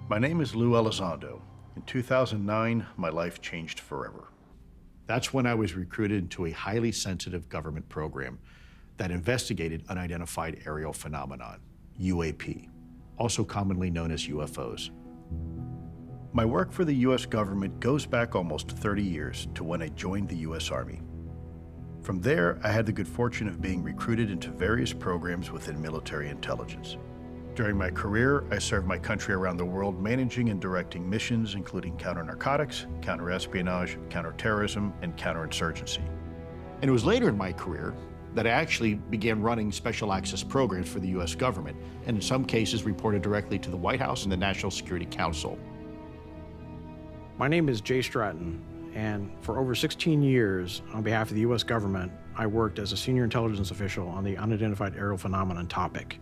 My name is Lou Elizondo. In 2009, my life changed forever. That's when I was recruited into a highly sensitive government program that investigated unidentified aerial phenomenon, UAP, also commonly known as UFOs. My work for the U.S. government goes back almost 30 years to when I joined the U.S. Army. From there, I had the good fortune of being recruited into various programs within military intelligence. During my career, I served my country around the world managing and directing missions including counter-narcotics, counter-espionage, counter-terrorism, and counterinsurgency. And it was later in my career that I actually began running special access programs for the U.S. government, and in some cases reported directly to the White House and the National Security Council. My name is Stratton, and for over 16 years, on behalf of the U.S. government, I worked as a senior intelligence official on the unidentified aerial phenomenon topic.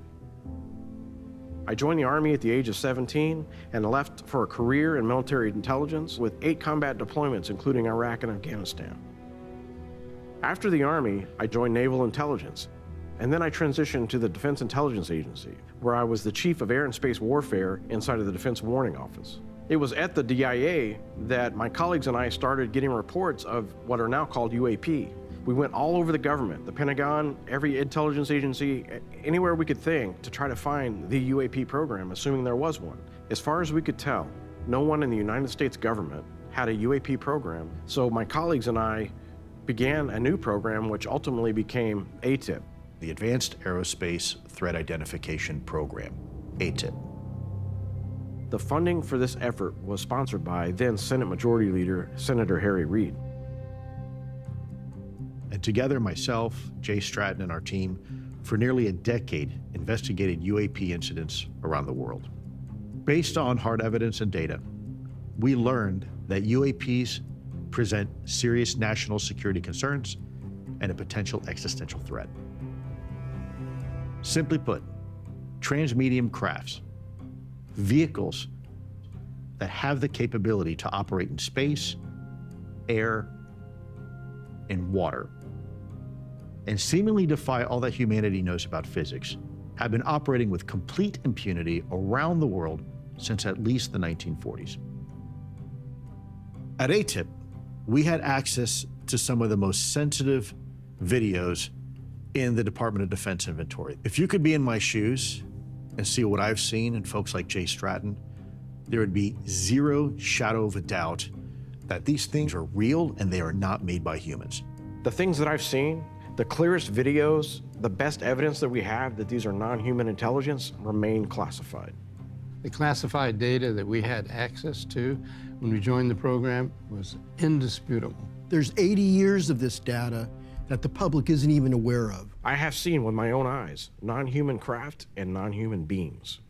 I joined the Army at the age of 17 and left for a career in military intelligence with 8 combat deployments, including Iraq and Afghanistan. After the Army, I joined Naval Intelligence, and then I transitioned to the Defense Intelligence Agency, where I was the Chief of Air and Space Warfare inside of the Defense Warning Office. It was at the DIA that my colleagues and I started getting reports of what are now called UAP. We went all over the government, the Pentagon, every intelligence agency, anywhere we could think to try to find the UAP program, assuming there was one. As far as we could tell, no one in the United States government had a UAP program, so my colleagues and I began a new program which ultimately became AATIP. The Advanced Aerospace Threat Identification Program, AATIP. The funding for this effort was sponsored by then Senate Majority Leader, Senator Harry Reid. And together, myself, Jay Stratton, and our team, for nearly a decade, investigated UAP incidents around the world. Based on hard evidence and data, we learned that UAPs present serious national security concerns and a potential existential threat. Simply put, transmedium crafts, vehicles that have the capability to operate in space, air, and water, and seemingly defy all that humanity knows about physics, have been operating with complete impunity around the world since at least the 1940s. At AATIP, we had access to some of the most sensitive videos in the Department of Defense inventory. If you could be in my shoes and see what I've seen in folks like Jay Stratton, there would be zero shadow of a doubt that these things are real and they are not made by humans. The things that I've seen, the clearest videos, the best evidence that we have that these are non-human intelligence remain classified. The classified data that we had access to when we joined the program was indisputable. There's 80 years of this data that the public isn't even aware of. I have seen with my own eyes non-human craft and non-human beings.